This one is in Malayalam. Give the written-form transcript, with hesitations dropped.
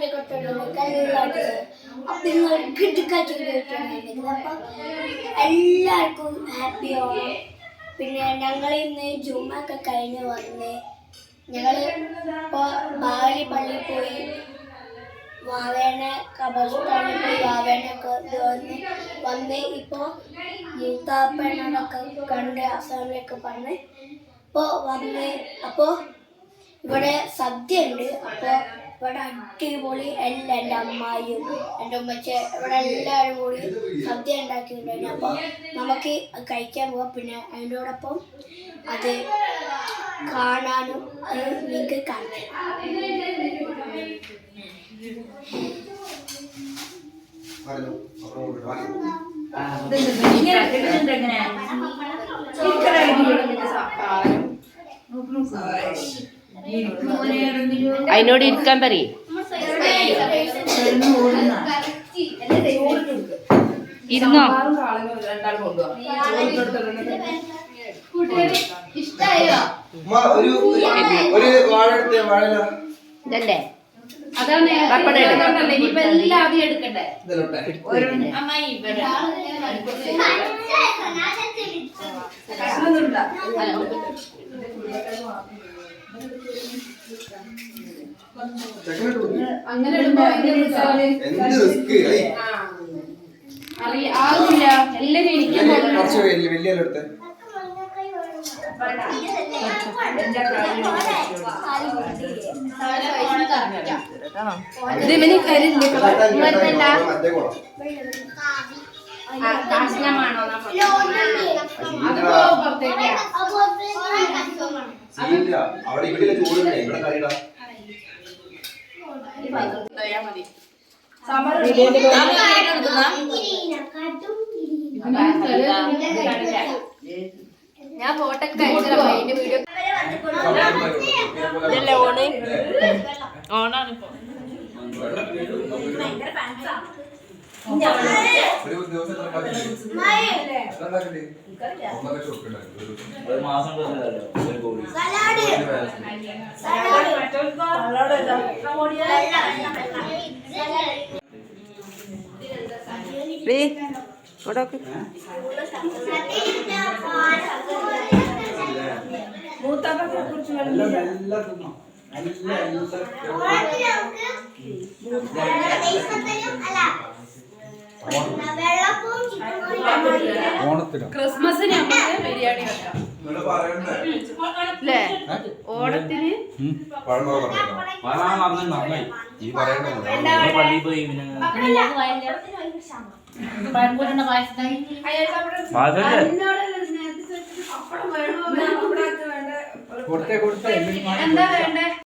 ഫാമിലി കൊണ്ടുവന്നിട്ട് എല്ലാവരും അപ്പം നിങ്ങൾ കിട്ടിക്കാച്ചു അപ്പം എല്ലാവർക്കും ഹാപ്പി ആവും. പിന്നെ ഞങ്ങൾ ഇന്ന് ജുമ്മൊക്കെ കഴിഞ്ഞ് വന്ന് ഞങ്ങൾ ഇപ്പോൾ ബാവലി പള്ളിയിൽ പോയി വാവേനെ കബർസ്ഥാനിൽ പോയി വാവേനൊക്കെ വന്ന് ഇപ്പോൾ മൂത്താപ്പനൊക്കെ കണ്ട് അസാമിലൊക്കെ പറഞ്ഞ് ഇപ്പോൾ വന്ന് അപ്പോൾ ഇവിടെ സദ്യ ഉണ്ട്. അപ്പോൾ ഇവിടെ അടിപൊളി എല്ലാം എൻ്റെ അമ്മായിയും എൻ്റെ ഉമ്മച്ച ഇവിടെ എല്ലാവരും കൂടി സദ്യ ഉണ്ടാക്കിയിട്ടുണ്ടായിരുന്നു. അപ്പോൾ നമുക്ക് കഴിക്കാൻ പോവാം. പിന്നെ അതിനോടൊപ്പം അത് കാണാനും അത് നിങ്ങൾക്ക് കാണാം. അതിനോട് ഇരിക്കാൻ പറയും. ഇരുന്നോ? ഇതല്ലേ അതാണ് ഇനിയിപ്പോ എല്ലാം ആദ്യം എടുക്കണ്ടേ. അങ്ങനെ ഇടുമ്പോ അറിയാവില്ല എല്ലാരും ഇരിക്കാൻ ഞാൻ ഫോട്ടോക്കെ അയച്ചിട്ട് വീഡിയോ ഓണാണ് ഇപ്പൊ. മൂത്താപ്പത്തെ കുറിച്ച് ക്രിസ്മസിന് ബിരിയാണി അല്ലേ? ഓണത്തിന് പള്ളിയിൽ പോയി എന്താ വേണ്ടേ?